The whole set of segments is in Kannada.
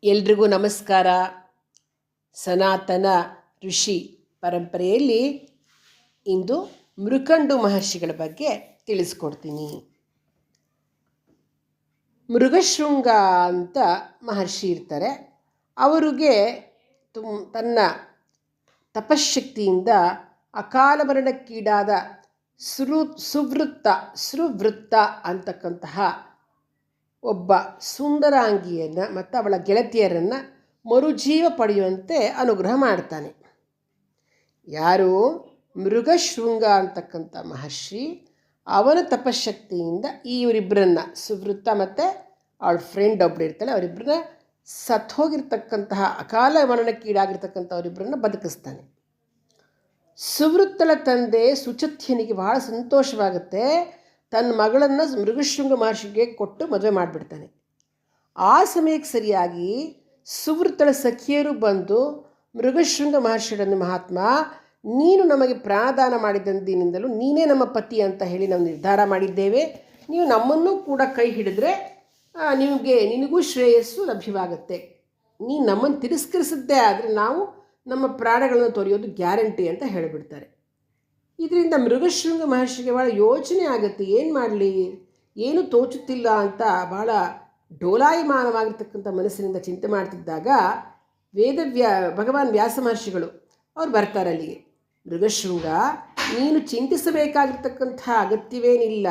ಎಲ್ರಿಗೂ ನಮಸ್ಕಾರ. ಸನಾತನ ಋಷಿ ಪರಂಪರೆಯಲ್ಲಿ ಇಂದು ಮೃಕಂಡು ಮಹರ್ಷಿಗಳ ಬಗ್ಗೆ ತಿಳಿಸ್ಕೊಡ್ತೀನಿ. ಮೃಗಶೃಂಗ ಅಂತ ಮಹರ್ಷಿ ಇರ್ತಾರೆ. ಅವರಿಗೆ ತನ್ನ ತಪಶಕ್ತಿಯಿಂದ ಅಕಾಲ ಮರಣಕ್ಕೀಡಾದ ಸುವೃತ್ತ ಅಂತಕ್ಕಂತಹ ಒಬ್ಬ ಸುಂದರಾಂಗಿಯನ್ನು ಮತ್ತು ಅವಳ ಗೆಳತಿಯರನ್ನು ಮರುಜೀವ ಪಡೆಯುವಂತೆ ಅನುಗ್ರಹ ಮಾಡ್ತಾನೆ. ಯಾರು? ಮೃಗಶೃಂಗ ಅಂತಕ್ಕಂಥ ಮಹರ್ಷಿ. ಅವನ ತಪಶಕ್ತಿಯಿಂದ ಇವರಿಬ್ಬರನ್ನು, ಸುವೃತ್ತ ಮತ್ತು ಅವಳ ಫ್ರೆಂಡ್ ಒಬ್ಬರು ಇರ್ತಾಳೆ, ಅವರಿಬ್ಬರನ್ನ ಸತ್ತೋಗಿರ್ತಕ್ಕಂತಹ ಅಕಾಲ ಮರಣಕ್ಕೀಡಾಗಿರ್ತಕ್ಕಂಥ ಅವರಿಬ್ಬರನ್ನ ಬದುಕಿಸ್ತಾನೆ. ಸುವೃತ್ತಳ ತಂದೆ ಸುಚಥ್ಯನಿಗೆ ಬಹಳ ಸಂತೋಷವಾಗುತ್ತೆ. ತನ್ನ ಮಗಳನ್ನು ಮೃಗಶೃಂಗ ಮಹರ್ಷಿಗೆ ಕೊಟ್ಟು ಮದುವೆ ಮಾಡಿಬಿಡ್ತಾನೆ. ಆ ಸಮಯಕ್ಕೆ ಸರಿಯಾಗಿ ಸುವೃತ್ತಳ ಸಖಿಯರು ಬಂದು ಮೃಗಶೃಂಗ ಮಹರ್ಷಿಯನ್ನು, ಮಹಾತ್ಮ, ನೀನು ನಮಗೆ ಪ್ರಾಣದಾನ ಮಾಡಿದಂದಿನಿಂದಲೂ ನೀನೇ ನಮ್ಮ ಪತಿ ಅಂತ ಹೇಳಿ ನಾವು ನಿರ್ಧಾರ ಮಾಡಿದ್ದೇವೆ. ನೀವು ನಮ್ಮನ್ನು ಕೂಡ ಕೈ ಹಿಡಿದ್ರೆ ನಿನಗೂ ಶ್ರೇಯಸ್ಸು ಲಭ್ಯವಾಗುತ್ತೆ. ನೀನು ನಮ್ಮನ್ನು ತಿರಸ್ಕರಿಸಿದ್ದೇ ಆದರೆ ನಾವು ನಮ್ಮ ಪ್ರಾಣಗಳನ್ನು ತೊರೆಯೋದು ಗ್ಯಾರಂಟಿ ಅಂತ ಹೇಳಿಬಿಡ್ತಾರೆ. ಇದರಿಂದ ಮೃಗಶೃಂಗ ಮಹರ್ಷಿಗೆ ಭಾಳ ಯೋಚನೆ ಆಗುತ್ತೆ. ಏನು ಮಾಡಲಿ, ಏನು ತೋಚುತ್ತಿಲ್ಲ ಅಂತ ಭಾಳ ಡೋಲಾಯಮಾನವಾಗಿರ್ತಕ್ಕಂಥ ಮನಸ್ಸಿನಿಂದ ಚಿಂತೆ ಮಾಡ್ತಿದ್ದಾಗ ಭಗವಾನ್ ವ್ಯಾಸ ಮಹರ್ಷಿಗಳು ಅವ್ರು ಬರ್ತಾರೆ ಅಲ್ಲಿಗೆ. ಮೃಗಶೃಂಗ, ನೀನು ಚಿಂತಿಸಬೇಕಾಗಿರ್ತಕ್ಕಂಥ ಅಗತ್ಯವೇನಿಲ್ಲ,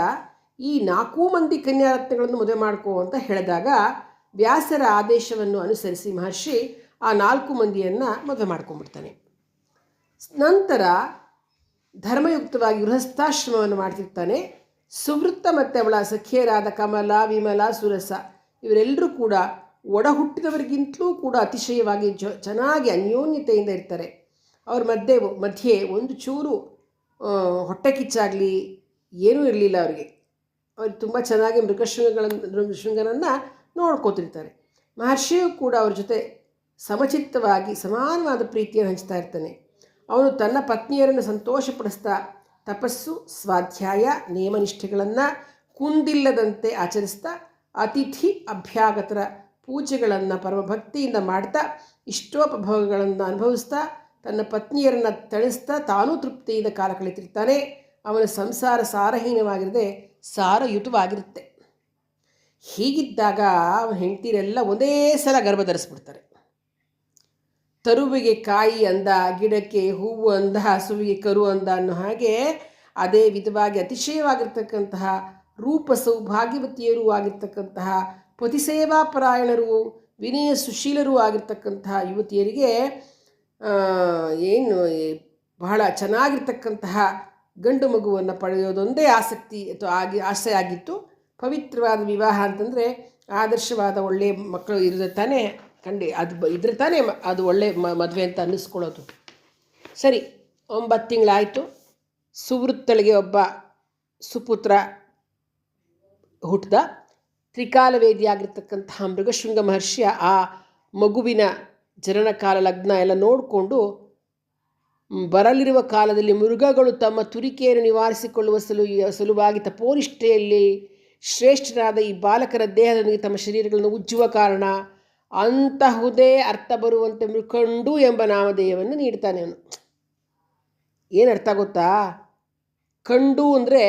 ಈ 4 ಮಂದಿ ಕನ್ಯಾರತ್ನಗಳನ್ನು ಮದುವೆ ಮಾಡ್ಕೋ ಅಂತ ಹೇಳಿದಾಗ ವ್ಯಾಸರ ಆದೇಶವನ್ನು ಅನುಸರಿಸಿ ಮಹರ್ಷಿ ಆ 4 ಮಂದಿಯನ್ನು ಮದುವೆ ಮಾಡ್ಕೊಂಡ್ಬಿಡ್ತಾನೆ. ನಂತರ ಧರ್ಮಯುಕ್ತವಾಗಿ ಗೃಹಸ್ಥಾಶ್ರಮವನ್ನು ಮಾಡ್ತಿರ್ತಾನೆ. ಸುವೃತ್ತ ಮತ್ತು ಅವಳ ಸಖಿಯರಾದ ಕಮಲ, ವಿಮಲ, ಸುರಸ ಇವರೆಲ್ಲರೂ ಕೂಡ ಒಡ ಹುಟ್ಟಿದವರಿಗಿಂತಲೂ ಕೂಡ ಅತಿಶಯವಾಗಿ ಚೆನ್ನಾಗಿ ಅನ್ಯೋನ್ಯತೆಯಿಂದ ಇರ್ತಾರೆ. ಅವ್ರ ಮಧ್ಯೆ ಒಂದು ಚೂರು ಹೊಟ್ಟೆ ಕಿಚ್ಚಾಗಲಿ ಏನೂ ಇರಲಿಲ್ಲ ಅವರಿಗೆ. ಅವ್ರು ತುಂಬ ಚೆನ್ನಾಗಿ ಮೃಗಶೃಂಗನನ್ನು ನೋಡ್ಕೋತಿರ್ತಾರೆ. ಮಹರ್ಷಿಯು ಕೂಡ ಅವ್ರ ಜೊತೆ ಸಮಚಿತ್ತವಾಗಿ ಸಮಾನವಾದ ಪ್ರೀತಿಯನ್ನು ಹಂಚ್ತಾ ಇರ್ತಾನೆ. ಅವನು ತನ್ನ ಪತ್ನಿಯರನ್ನು ಸಂತೋಷಪಡಿಸ್ತಾ ತಪಸ್ಸು, ಸ್ವಾಧ್ಯಾಯ, ನಿಯಮನಿಷ್ಠೆಗಳನ್ನು ಕುಂದಿಲ್ಲದಂತೆ ಆಚರಿಸ್ತಾ ಅತಿಥಿ ಅಭ್ಯಾಗತರ ಪೂಜೆಗಳನ್ನು ಪರಮಭಕ್ತಿಯಿಂದ ಮಾಡ್ತಾ ಇಷ್ಟೋಪಭೋಗಗಳನ್ನು ಅನುಭವಿಸ್ತಾ ತನ್ನ ಪತ್ನಿಯರನ್ನು ತಣಿಸ್ತಾ ತಾನೂ ತೃಪ್ತಿಯಿಂದ ಕಾಲ ಕಳೀತಿರ್ತಾನೆ. ಅವನ ಸಂಸಾರ ಸಾರಹೀನವಾಗಿರದೆ ಸಾರಯುತವಾಗಿರುತ್ತೆ. ಹೀಗಿದ್ದಾಗ ಅವನ ಹೆಂಡತಿಯರೆಲ್ಲ ಒಂದೇ ಸಲ ಗರ್ಭ ಧರಿಸ್ಬಿಡ್ತಾರೆ. ತರುವಿಗೆ ಕಾಯಿ ಅಂದ, ಗಿಡಕ್ಕೆ ಹೂವು ಅಂದ, ಹಸುವಿಗೆ ಕರು ಅಂದ ಅನ್ನೋ ಹಾಗೆ ಅದೇ ವಿಧವಾಗಿ ಅತಿಶಯವಾಗಿರ್ತಕ್ಕಂತಹ ರೂಪ ಸೌಭಾಗ್ಯವತಿಯರೂ ಆಗಿರ್ತಕ್ಕಂತಹ ಪತಿಸೇವಾಪರಾಯಣರು, ವಿನಯ ಸುಶೀಲರೂ ಆಗಿರ್ತಕ್ಕಂತಹ ಯುವತಿಯರಿಗೆ ಏನು ಬಹಳ ಚೆನ್ನಾಗಿರ್ತಕ್ಕಂತಹ ಗಂಡು ಮಗುವನ್ನು ಪಡೆಯೋದೊಂದೇ ಆಸಕ್ತಿ ಆಸೆ ಆಗಿತ್ತು. ಪವಿತ್ರವಾದ ವಿವಾಹ ಅಂತಂದರೆ ಆದರ್ಶವಾದ ಒಳ್ಳೆಯ ಮಕ್ಕಳು ಇರೋದು ತಾನೇ ಇದ್ರೆ ತಾನೇ ಅದು ಒಳ್ಳೆ ಮದುವೆ ಅಂತ ಅನ್ನಿಸ್ಕೊಳ್ಳೋದು. ಸರಿ, 9 ತಿಂಗಳಾಯಿತು. ಸುವೃತ್ತಳಿಗೆ ಒಬ್ಬ ಸುಪುತ್ರ ಹುಟ್ಟಿದ. ತ್ರಿಕಾಲವೇದಿಯಾಗಿರ್ತಕ್ಕಂತಹ ಮೃಗಶೃಂಗ ಮಹರ್ಷಿಯ ಆ ಮಗುವಿನ ಜನನಕಾಲ, ಲಗ್ನ ಎಲ್ಲ ನೋಡಿಕೊಂಡು ಬರಲಿರುವ ಕಾಲದಲ್ಲಿ ಮೃಗಗಳು ತಮ್ಮ ತುರಿಕೆಯನ್ನು ನಿವಾರಿಸಿಕೊಳ್ಳುವ ಸಲುವಾಗಿ ತಪೋನಿಷ್ಠೆಯಲ್ಲಿ ಶ್ರೇಷ್ಠರಾದ ಈ ಬಾಲಕರ ದೇಹದೊಂದಿಗೆ ತಮ್ಮ ಶರೀರಗಳನ್ನು ಉಜ್ಜುವ ಕಾರಣ ಅಂತಹುದೇ ಅರ್ಥ ಬರುವಂತೆ ಮೃಕಂಡು ಎಂಬ ನಾಮಧೇಯವನ್ನು ನೀಡ್ತಾನೆ ಅವನು. ಏನು ಅರ್ಥ ಗೊತ್ತಾ? ಕಂಡು ಅಂದರೆ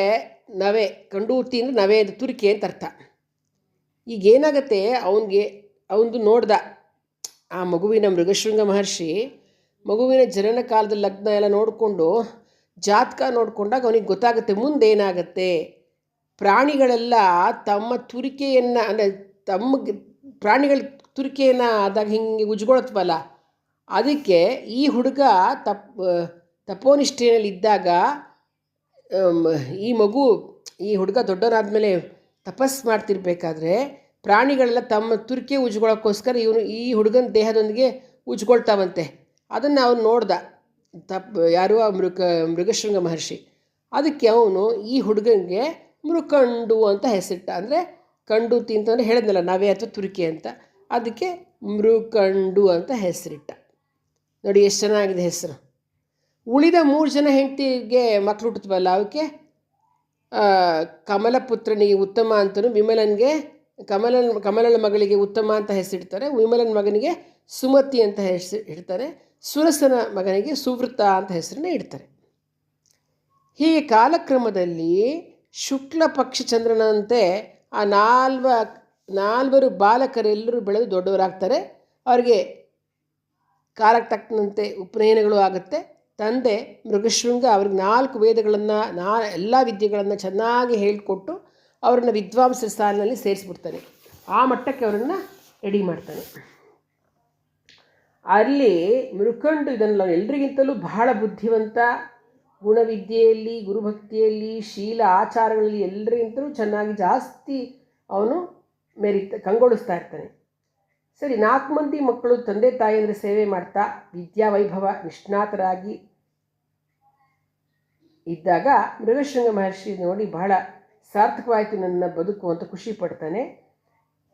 ನವೆ, ಕಂಡೂತಿ ಅಂದರೆ ನವೆ, ತುರಿಕೆ ಅಂತ ಅರ್ಥ. ಈಗೇನಾಗತ್ತೆ, ಅವನು ನೋಡ್ದ ಆ ಮಗುವಿನ ಮೃಗಶೃಂಗ ಮಹರ್ಷಿ ಮಗುವಿನ ಜನನ ಕಾಲದ ಲಗ್ನ ಎಲ್ಲ ನೋಡಿಕೊಂಡು ಜಾತಕ ನೋಡಿಕೊಂಡಾಗ ಅವನಿಗೆ ಗೊತ್ತಾಗುತ್ತೆ ಮುಂದೇನಾಗತ್ತೆ. ಪ್ರಾಣಿಗಳೆಲ್ಲ ತಮ್ಮ ತುರಿಕೆಯನ್ನು ಅಂದರೆ ಪ್ರಾಣಿಗಳ ತುರಿಕೆಯನ್ನು ಆದಾಗ ಹಿಂಗೆ ಉಜ್ಕೊಳತ್ವಲ್ಲ, ಅದಕ್ಕೆ ಈ ಹುಡುಗ ತಪೋನಿಷ್ಠೆಯಲ್ಲಿದ್ದಾಗ ಈ ಹುಡುಗ ದೊಡ್ಡವನಾದಮೇಲೆ ತಪಸ್ಸು ಮಾಡ್ತಿರ್ಬೇಕಾದ್ರೆ ಪ್ರಾಣಿಗಳೆಲ್ಲ ತಮ್ಮ ತುರಿಕೆ ಉಜ್ಕೊಳ್ಳೋಕ್ಕೋಸ್ಕರ ಈ ಹುಡುಗನ ದೇಹದೊಂದಿಗೆ ಉಜ್ಕೊಳ್ತಾವಂತೆ. ಅದನ್ನು ಅವನು ನೋಡ್ದ, ಯಾರು ಆ ಮೃಗಶೃಂಗ ಮಹರ್ಷಿ. ಅದಕ್ಕೆ ಅವನು ಈ ಹುಡುಗನಿಗೆ ಮೃಕಂಡು ಅಂತ ಹೆಸರಿಟ್ಟ. ಅಂದರೆ ಕಂಡೂತಿ ಅಂತಂದರೆ ಹೇಳಿದ್ನಲ್ಲ, ನವೆ ಅಥವಾ ತುರಿಕೆ ಅಂತ, ಅದಕ್ಕೆ ಮೃಕಂಡು ಅಂತ ಹೆಸರಿಟ್ಟ. ನೋಡಿ ಎಷ್ಟು ಚೆನ್ನಾಗಿದೆ ಹೆಸರು. ಉಳಿದ 3 ಜನ ಹೆಂಡತಿಗೆ ಮಕ್ಕಳು ಹುಟ್ಟುತ್ತವಲ್ಲ, ಅವಕ್ಕೆ ಕಮಲಪುತ್ರನಿಗೆ ಉತ್ತಮ ಅಂತಲೂ, ವಿಮಲನಿಗೆ ಕಮಲನ ಮಗಳಿಗೆ ಉತ್ತಮ ಅಂತ ಹೆಸರಿಡ್ತಾರೆ. ವಿಮಲನ ಮಗನಿಗೆ ಸುಮತಿ ಅಂತ ಇಡ್ತಾರೆ. ಸುರಸನ ಮಗನಿಗೆ ಸುವೃತ ಅಂತ ಹೆಸರನ್ನ ಇಡ್ತಾರೆ. ಹೀಗೆ ಕಾಲಕ್ರಮದಲ್ಲಿ ಶುಕ್ಲ ಪಕ್ಷ ಚಂದ್ರನಂತೆ ಆ ನಾಲ್ವರು ಬಾಲಕರೆಲ್ಲರೂ ಬೆಳೆದು ದೊಡ್ಡವರಾಗ್ತಾರೆ. ಅವರಿಗೆ ಕಾಲಕ್ಕೆ ತಕ್ಕಂತೆ ಉಪನಯನಗಳು ಆಗುತ್ತೆ. ತಂದೆ ಮೃಗಶೃಂಗ ಅವ್ರಿಗೆ 4 ವೇದಗಳನ್ನು ಎಲ್ಲ ವಿದ್ಯೆಗಳನ್ನು ಚೆನ್ನಾಗಿ ಹೇಳಿಕೊಟ್ಟು ಅವರನ್ನು ವಿದ್ವಾಂಸರ ಸಾಲಿನಲ್ಲಿ ಸೇರಿಸ್ಬಿಡ್ತಾನೆ. ಆ ಮಟ್ಟಕ್ಕೆ ಅವರನ್ನು ರೆಡಿ ಮಾಡ್ತಾನೆ. ಅಲ್ಲಿ ಮೃಕಂಡು ಇದನ್ನು ಎಲ್ರಿಗಿಂತಲೂ ಬಹಳ ಬುದ್ಧಿವಂತ, ಗುಣವಿದ್ಯೆಯಲ್ಲಿ, ಗುರುಭಕ್ತಿಯಲ್ಲಿ, ಶೀಲ ಆಚಾರಗಳಲ್ಲಿ ಎಲ್ಲರಿಗಿಂತಲೂ ಚೆನ್ನಾಗಿ ಜಾಸ್ತಿ ಅವನು ಕಂಗೊಳಿಸ್ತಾ ಇರ್ತಾನೆ. ಸರಿ, 4 ಮಂದಿ ಮಕ್ಕಳು ತಂದೆ ತಾಯಿಯಂದರೆ ಸೇವೆ ಮಾಡ್ತಾ ವಿದ್ಯಾವೈಭವ ನಿಷ್ಣಾತರಾಗಿ ಇದ್ದಾಗ ಮೃಗಶೃಂಗ ಮಹರ್ಷಿ ನೋಡಿ ಬಹಳ ಸಾರ್ಥಕವಾಯಿತು ನನ್ನ ಬದುಕು ಅಂತ ಖುಷಿ ಪಡ್ತಾನೆ.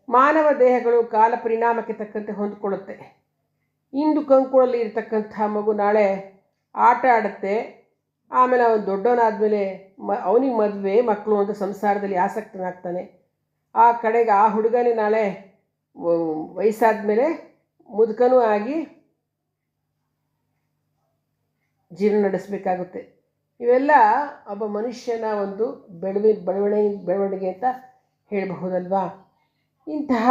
ಮಾನವ ದೇಹಗಳು ಕಾಲ ಪರಿಣಾಮಕ್ಕೆ ತಕ್ಕಂತೆ ಹೊಂದ್ಕೊಳ್ಳುತ್ತೆ. ಇಂದು ಕಂಕುಳಲ್ಲಿ ಇರತಕ್ಕಂಥ ಮಗು ನಾಳೆ ಆಟ ಆಡುತ್ತೆ. ಆಮೇಲೆ ಅವನು ದೊಡ್ಡವನಾದಮೇಲೆ ಅವನಿಗೆ ಮದುವೆ ಮಕ್ಕಳು ಅಂತ ಸಂಸಾರದಲ್ಲಿ ಆಸಕ್ತನಾಗ್ತಾನೆ. ಆ ಕಡೆಗೆ ಆ ಹುಡುಗನೇ ನಾಳೆ ವಯಸ್ಸಾದ ಮೇಲೆ ಮುದುಕನೂ ಆಗಿ ಜೀವನ ನಡೆಸಬೇಕಾಗುತ್ತೆ. ಇವೆಲ್ಲ ಒಬ್ಬ ಮನುಷ್ಯನ ಒಂದು ಬೆಳವಣಿಗೆ ಅಂತ ಹೇಳಬಹುದಲ್ವಾ. ಇಂತಹ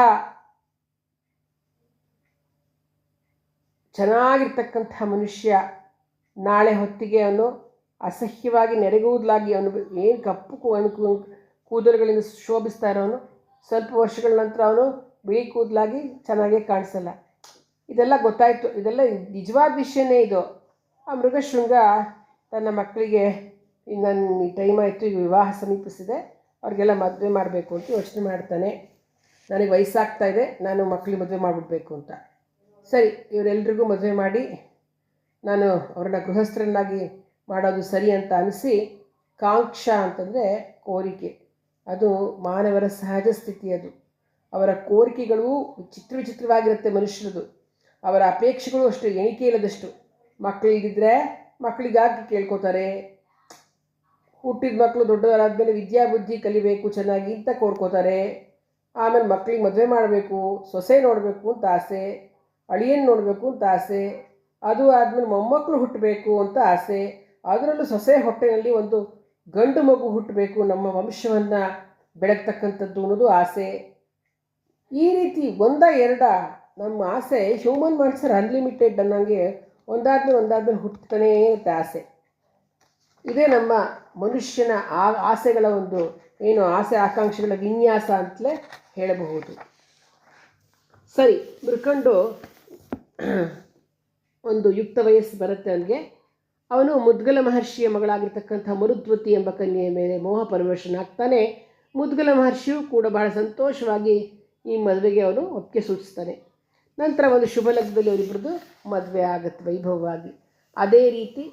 ಚೆನ್ನಾಗಿರ್ತಕ್ಕಂಥ ಮನುಷ್ಯ ನಾಳೆ ಹೊತ್ತಿಗೆ ಅವನು ಅಸಹ್ಯವಾಗಿ ನೆರೆಗೂದಲಾಗಿ ಅವನು ಏನು ಕಪ್ಪು ಕೂದಲುಗಳಿಂದ ಶೋಭಿಸ್ತಾ ಇರೋನು ಸ್ವಲ್ಪ ವರ್ಷಗಳ ನಂತರ ಅವನು ಬಿಳಿ ಕೂದಲಾಗಿ ಚೆನ್ನಾಗೇ ಕಾಣಿಸಲ್ಲ. ಇದೆಲ್ಲ ಗೊತ್ತಾಯಿತು. ಇದೆಲ್ಲ ನಿಜವಾದ ವಿಷಯನೇ ಇದು. ಆ ಮೃಗಶೃಂಗ ತನ್ನ ಮಕ್ಕಳಿಗೆ ನನ್ನ ಟೈಮ್ ಆಯಿತು, ಈಗ ವಿವಾಹ ಸಮೀಪಿಸಿದೆ, ಅವ್ರಿಗೆಲ್ಲ ಮದುವೆ ಮಾಡಬೇಕು ಅಂತ ಯೋಚನೆ ಮಾಡ್ತಾನೆ. ನನಗೆ ವಯಸ್ಸಾಗ್ತಾ ಇದೆ, ನಾನು ಮಕ್ಕಳಿಗೆ ಮದುವೆ ಮಾಡಿಬಿಡ್ಬೇಕು ಅಂತ. ಸರಿ, ಇವರೆಲ್ರಿಗೂ ಮದುವೆ ಮಾಡಿ ನಾನು ಅವ್ರನ್ನ ಗೃಹಸ್ಥರನ್ನಾಗಿ ಮಾಡೋದು ಸರಿ ಅಂತ ಅನಿಸಿ, ಕಾಂಕ್ಷ ಅಂತಂದರೆ ಕೋರಿಕೆ, ಅದು ಮಾನವರ ಸಹಜ ಸ್ಥಿತಿ. ಅದು ಅವರ ಕೋರಿಕೆಗಳು ವಿಚಿತ್ರವಾಗಿರುತ್ತೆ ಮನುಷ್ಯರದು. ಅವರ ಅಪೇಕ್ಷೆಗಳು ಅಷ್ಟು ಎಣಿಕೆ ಇಲ್ಲದಷ್ಟು. ಮಕ್ಕಳಿಗಿದ್ರೆ ಮಕ್ಕಳಿಗಾಗಿ ಕೇಳ್ಕೋತಾರೆ. ಹುಟ್ಟಿದ ಮಕ್ಕಳು ದೊಡ್ಡವರಾದ್ಮೇಲೆ ವಿದ್ಯಾಬುದ್ಧಿ ಕಲಿಬೇಕು ಚೆನ್ನಾಗಿ ಅಂತ ಕೋರ್ಕೋತಾರೆ. ಆಮೇಲೆ ಮಕ್ಕಳಿಗೆ ಮದುವೆ ಮಾಡಬೇಕು, ಸೊಸೆ ನೋಡಬೇಕು ಅಂತ ಆಸೆ, ಅಳಿಯನ್ ನೋಡಬೇಕು ಅಂತ ಆಸೆ, ಅದು ಆದಮೇಲೆ ಮೊಮ್ಮಕ್ಕಳು ಹುಟ್ಟಬೇಕು ಅಂತ ಆಸೆ, ಅದರಲ್ಲೂ ಸೊಸೆ ಹೊಟ್ಟೆಯಲ್ಲಿ ಒಂದು ಗಂಡು ಮಗು ಹುಟ್ಟಬೇಕು, ನಮ್ಮ ವಂಶವನ್ನು ಬೆಳಗ್ತಕ್ಕಂಥದ್ದು ಅನ್ನೋದು ಆಸೆ. ಈ ರೀತಿ ಒಂದ ನಮ್ಮ ಆಸೆ ಹ್ಯೂಮನ್ ಮೈಂಡ್ಸ್ ಆರ್ ಅನ್ಲಿಮಿಟೆಡ್ ಅನ್ನೋಂಗೆ ಒಂದಾದ್ಮೇಲೆ ಹುಟ್ಟುತ್ತಾನೇ ಇರುತ್ತೆ ಆಸೆ. ಇದೇ ನಮ್ಮ ಮನುಷ್ಯನ ಆಸೆಗಳ ಒಂದು ಆಸೆ ಆಕಾಂಕ್ಷೆಗಳ ವಿನ್ಯಾಸ ಅಂತಲೇ ಹೇಳಬಹುದು. ಸರಿ, ಮೃಕಂಡು ಒಂದು ಯುಕ್ತ ವಯಸ್ಸು ಬರುತ್ತೆ ಅವನಿಗೆ. ಅವನು ಮುದ್ಗಲ ಮಹರ್ಷಿಯ ಮಗಳಾಗಿರ್ತಕ್ಕಂಥ ಮರುದ್ವತಿ ಎಂಬ ಕನ್ಯೆಯ ಮೇಲೆ ಮೋಹ ಪರವಶನಾಗ್ತಾನೆ. ಮುದ್ಗಲ ಮಹರ್ಷಿಯು ಕೂಡ ಬಹಳ ಸಂತೋಷವಾಗಿ ಈ ಮದುವೆಗೆ ಅವನು ಒಪ್ಪಿಗೆ ಸೂಚಿಸ್ತಾನೆ. ನಂತರ ಒಂದು ಶುಭ ಲಗ್ನದಲ್ಲಿ ಅವರಿಬ್ಬರದು ಮದುವೆ ಆಗುತ್ತೆ ವೈಭವವಾಗಿ. ಅದೇ ರೀತಿ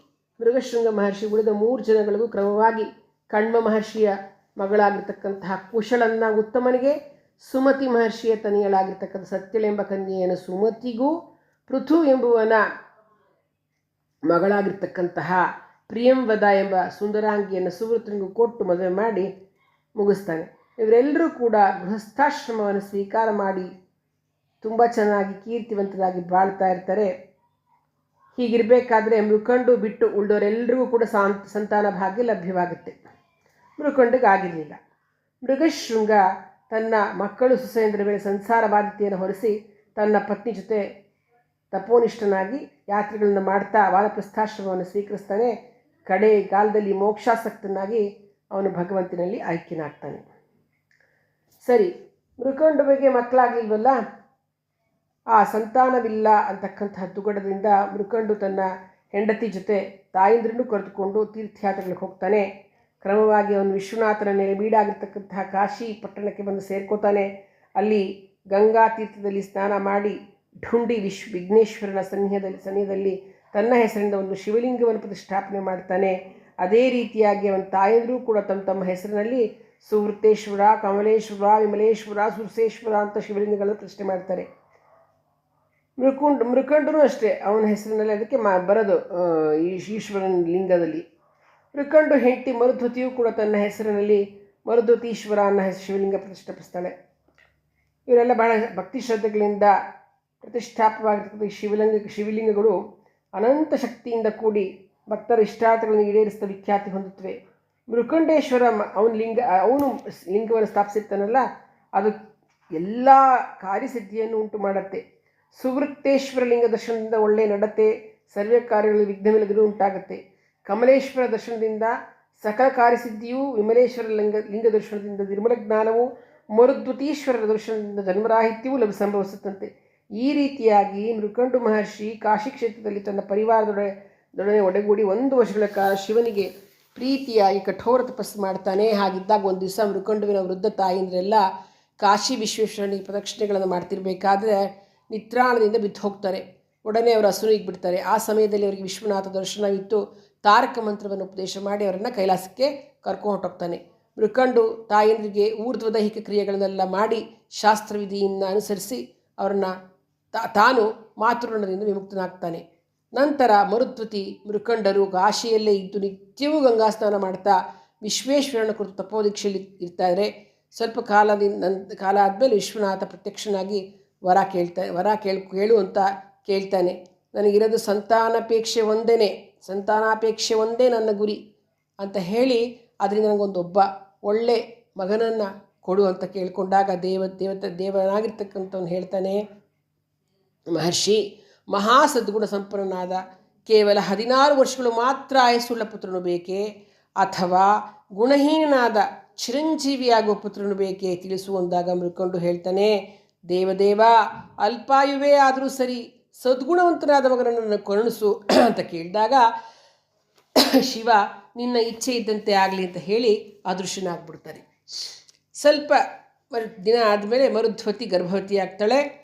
ಮೃಗಶೃಂಗ ಮಹರ್ಷಿ ಉಳಿದ 3 ಜನಗಳಿಗೂ ಕ್ರಮವಾಗಿ ಕಣ್ವ ಮಹರ್ಷಿಯ ಮಗಳಾಗಿರ್ತಕ್ಕಂತಹ ಕುಶಲನ್ನ ಉತ್ತಮನಿಗೆ, ಸುಮತಿ ಮಹರ್ಷಿಯ ತನಿಯಳಾಗಿರ್ತಕ್ಕಂಥ ಸತ್ಯಳೆಂಬ ಕನ್ಯೆಯನ್ನು ಸುಮತಿಗೂ, ಪೃಥು ಎಂಬುವನ ಮಗಳಾಗಿರ್ತಕ್ಕಂತಹ ಪ್ರಿಯಂವದ ಎಂಬ ಸುಂದರಾಂಗಿಯನ್ನು ಸುವೃತನಿಗೂ ಕೊಟ್ಟು ಮದುವೆ ಮಾಡಿ ಮುಗಿಸ್ತಾನೆ. ಇವರೆಲ್ಲರೂ ಕೂಡ ಗೃಹಸ್ಥಾಶ್ರಮವನ್ನು ಸ್ವೀಕಾರ ಮಾಡಿ ತುಂಬ ಚೆನ್ನಾಗಿ ಕೀರ್ತಿವಂತರಾಗಿ ಬಾಳ್ತಾ ಇರ್ತಾರೆ. ಹೀಗಿರಬೇಕಾದ್ರೆ ಮೃಕಂಡು ಬಿಟ್ಟು ಉಳಿದವರೆಲ್ಲರಿಗೂ ಕೂಡ ಸಂತಾನ ಭಾಗ್ಯ ಲಭ್ಯವಾಗುತ್ತೆ. ಮೃಕಂಡಿಗಾಗಿರಲಿಲ್ಲ. ಮೃಗಶೃಂಗ ತನ್ನ ಮಕ್ಕಳು ಸೊಸೆಯಂದರ ಮೇಲೆ ಸಂಸಾರ ಬಾಧ್ಯತೆಯನ್ನು ಹೊರಿಸಿ ತನ್ನ ಪತ್ನಿ ಜೊತೆ ತಪೋನಿಷ್ಠನಾಗಿ ಯಾತ್ರೆಗಳನ್ನು ಮಾಡ್ತಾ ವಾನಪ್ರಸ್ಥಾಶ್ರಮವನ್ನು ಸ್ವೀಕರಿಸ್ತಾನೆ. ಕಡೆ ಕಾಲದಲ್ಲಿ ಮೋಕ್ಷಾಸಕ್ತನಾಗಿ ಅವನು ಭಗವಂತನಲ್ಲಿ ಐಕ್ಯನಾಗ್ತಾನೆ. ಸರಿ, ಮೃಕಂಡುವಿಗೆ ಮಕ್ಕಳಾಗಲಿಲ್ವಲ್ಲ, ಆ ಸಂತಾನವಿಲ್ಲ ಅಂತಕ್ಕಂತಹ ದುಗಡದಿಂದ ಮೃಕಂಡು ತನ್ನ ಹೆಂಡತಿ ಜೊತೆ ತಾಯಿಂದ್ರನ್ನು ಕರೆದುಕೊಂಡು ತೀರ್ಥಯಾತ್ರೆಗಳಿಗೆ ಹೋಗ್ತಾನೆ. ಕ್ರಮವಾಗಿ ಅವನು ವಿಶ್ವನಾಥನ ನೆಲೆ ಬೀಡಾಗಿರ್ತಕ್ಕಂತಹ ಕಾಶಿ ಪಟ್ಟಣಕ್ಕೆ ಬಂದು ಸೇರ್ಕೋತಾನೆ. ಅಲ್ಲಿ ಗಂಗಾ ತೀರ್ಥದಲ್ಲಿ ಸ್ನಾನ ಮಾಡಿ ಢುಂಡಿ ವಿಘ್ನೇಶ್ವರನ ಸನ್ನಿಧಿಯಲ್ಲಿ ತನ್ನ ಹೆಸರಿಂದ ಒಂದು ಶಿವಲಿಂಗವನ್ನು ಪ್ರತಿಷ್ಠಾಪನೆ ಮಾಡ್ತಾನೆ. ಅದೇ ರೀತಿಯಾಗಿ ಅವನ ತಾಯಂದರೂ ಕೂಡ ತಮ್ಮ ಹೆಸರಿನಲ್ಲಿ ಸುವೃತೇಶ್ವರ, ಕಮಲೇಶ್ವರ, ವಿಮಲೇಶ್ವರ, ಸುರಸೇಶ್ವರ ಅಂತ ಶಿವಲಿಂಗಗಳನ್ನು ಪ್ರತಿಷ್ಠೆ ಮಾಡ್ತಾರೆ. ಮೃಕಂಡನೂ ಅಷ್ಟೇ ಅವನ ಹೆಸರಿನಲ್ಲಿ ಅದಕ್ಕೆ ಬರೋದು ಈಶ್ವರನ ಲಿಂಗದಲ್ಲಿ. ಮೃಕಂಡು ಹೆಂಡತಿ ಮರುದ್ವತಿಯೂ ಕೂಡ ತನ್ನ ಹೆಸರಿನಲ್ಲಿ ಮರುದ್ವತೀಶ್ವರ ಅನ್ನೋ ಶಿವಲಿಂಗ ಪ್ರತಿಷ್ಠಾಪಿಸ್ತಾಳೆ. ಇವರೆಲ್ಲ ಬಹಳ ಭಕ್ತಿ ಶ್ರದ್ಧೆಗಳಿಂದ ಪ್ರತಿಷ್ಠಾಪವಾಗಿರ್ತಕ್ಕಂಥ ಶಿವಲಿಂಗಗಳು ಅನಂತ ಶಕ್ತಿಯಿಂದ ಕೂಡಿ ಭಕ್ತರ ಇಷ್ಟಾರ್ಥಗಳನ್ನು ಈಡೇರಿಸಿದ ವಿಖ್ಯಾತಿ ಹೊಂದುತ್ತವೆ. ಮೃಕಂಡೇಶ್ವರ ಅವನು ಲಿಂಗವನ್ನು ಸ್ಥಾಪಿಸಿರ್ತಾನಲ್ಲ, ಅದು ಎಲ್ಲ ಕಾರ್ಯಸಿದ್ಧಿಯನ್ನು ಉಂಟು ಮಾಡುತ್ತೆ. ಸುವೃತ್ತೇಶ್ವರ ಲಿಂಗ ದರ್ಶನದಿಂದ ಒಳ್ಳೆಯ ನಡತೆ, ಸರ್ವ ಕಾರ್ಯಗಳಲ್ಲಿ ವಿಘ್ನವಿಲ್ಲದರೂ ಉಂಟಾಗುತ್ತೆ. ಕಮಲೇಶ್ವರ ದರ್ಶನದಿಂದ ಸಕಲ ಕಾರ್ಯಸಿದ್ಧಿಯೂ, ವಿಮಲೇಶ್ವರ ಲಿಂಗ ದರ್ಶನದಿಂದ ನಿರ್ಮಲ ಜ್ಞಾನವು, ಮರುದ್ವತೀಶ್ವರರ ದರ್ಶನದಿಂದ ಜನ್ಮರಾಹಿತ್ಯವೂ ಸಂಭವಿಸುತ್ತಂತೆ. ಈ ರೀತಿಯಾಗಿ ಮೃಕಂಡು ಮಹರ್ಷಿ ಕಾಶಿ ಕ್ಷೇತ್ರದಲ್ಲಿ ತನ್ನ ಪರಿವಾರದೊಡನೆ ಒಡಗೂಡಿ 1 ವರ್ಷಗಳ ಕಾಲ ಶಿವನಿಗೆ ಪ್ರೀತಿಯಾಗಿ ಕಠೋರ ತಪಸ್ಸು ಮಾಡ್ತಾನೆ. ಹಾಗಿದ್ದಾಗ ಒಂದು ದಿವಸ ಮೃಕಂಡುವಿನ ವೃದ್ಧ ತಾಯಿಯಂದ್ರೆಲ್ಲ ಕಾಶಿ ವಿಶ್ವೇಶ್ವರನಿಗೆ ಪ್ರದಕ್ಷಿಣೆಗಳನ್ನು ಮಾಡ್ತಿರ್ಬೇಕಾದ್ರೆ ನಿತ್ರಾಣದಿಂದ ಬಿದ್ದು ಹೋಗ್ತಾರೆ. ಒಡನೆ ಅವರು ಹಸುನಿಗೆ ಬಿಡ್ತಾರೆ. ಆ ಸಮಯದಲ್ಲಿ ಅವರಿಗೆ ವಿಶ್ವನಾಥ ದರ್ಶನವಿತ್ತು. ತಾರಕ ಮಂತ್ರವನ್ನು ಉಪದೇಶ ಮಾಡಿ ಅವರನ್ನು ಕೈಲಾಸಕ್ಕೆ ಕರ್ಕೊಂಡು ಹೊರಟೋಗ್ತಾನೆ. ಮೃಕಂಡು ತಾಯಂದ್ರಿಗೆ ಊರ್ಧ್ವದೈಹಿಕ ಕ್ರಿಯೆಗಳನ್ನೆಲ್ಲ ಮಾಡಿ ಶಾಸ್ತ್ರವಿಧಿಯನ್ನು ಅನುಸರಿಸಿ ಅವರನ್ನು ತಾನು ಮಾತೃಋಣದಿಂದ ವಿಮುಕ್ತನಾಗ್ತಾನೆ. ನಂತರ ಮರುದ್ವತಿ ಮೃಕಂಡರು ಕಾಶಿಯಲ್ಲೇ ಇದ್ದು ನಿತ್ಯವೂ ಗಂಗಾ ಸ್ನಾನ ಮಾಡ್ತಾ ವಿಶ್ವೇಶ್ವರನ ಕುರಿತು ತಪೋದೀಕ್ಷೆಯಲ್ಲಿ ಇರ್ತಾರೆ. ಸ್ವಲ್ಪ ಕಾಲ ಆದಮೇಲೆ ವಿಶ್ವನಾಥ ಪ್ರತ್ಯಕ್ಷನಾಗಿ ವರ ಕೇಳು ಅಂತ ಕೇಳ್ತಾನೆ. ನನಗಿರೋದು ಸಂತಾನಾಪೇಕ್ಷೆ ಒಂದೇ ನನ್ನ ಗುರಿ ಅಂತ ಹೇಳಿ, ಅದರಿಂದ ನನಗೊಂದೊಬ್ಬ ಒಳ್ಳೆ ಮಗನನ್ನು ಕೊಡು ಅಂತ ಕೇಳಿಕೊಂಡಾಗ ದೇವನಾಗಿರ್ತಕ್ಕಂಥವ್ನು ಹೇಳ್ತಾನೆ, ಮಹರ್ಷಿ ಮಹಾ ಸದ್ಗುಣ ಸಂಪನ್ನನಾದ ಕೇವಲ 16 ವರ್ಷಗಳು ಮಾತ್ರ ಆಯಸ್ಸುಳ್ಳ ಪುತ್ರನು ಬೇಕೇ, ಅಥವಾ ಗುಣಹೀನನಾದ ಚಿರಂಜೀವಿಯಾಗುವ ಪುತ್ರನು ಬೇಕೇ ತಿಳಿಸುವಂದಾಗ ಮೃಕಂಡು ಹೇಳ್ತಾನೆ, ದೇವದೇವ ಅಲ್ಪಾಯುವೇ ಆದರೂ ಸರಿ ಸದ್ಗುಣವಂತನಾದ ಮಗನನ್ನು ನನ್ನ ಕರುಣಿಸು ಅಂತ ಕೇಳಿದಾಗ ಶಿವ ನಿನ್ನ ಇಚ್ಛೆ ಇದ್ದಂತೆ ಆಗಲಿ ಅಂತ ಹೇಳಿ ಅದೃಶ್ಯನಾಗ್ಬಿಡ್ತಾರೆ. ಸ್ವಲ್ಪ ದಿನ ಆದಮೇಲೆ ಮರುದ್ವತಿ ಗರ್ಭವತಿ ಆಗ್ತಾಳೆ.